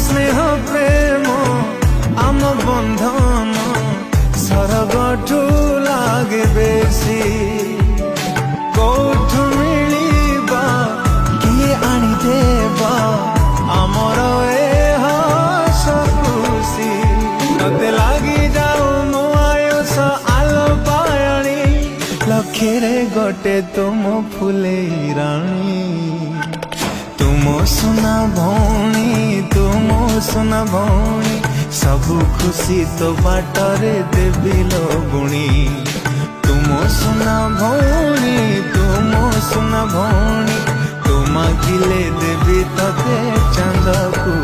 स्नेह प्रेम आम बंधन सरगठू लागे बेसी कौठु मिलिबा किए आनी देबा आमर ए हस खुशी तते लागी जाऊ मो आयुष आलो पायणी लक्षरे गोटे तुम फुले राणी तुम सुना भौणी तुम सुना भौणी सबु खुशी तो बाटरे देवी लो बुणी तुम सुना भौणी तुम सुना भौणी तुम किले देवी तते चांद को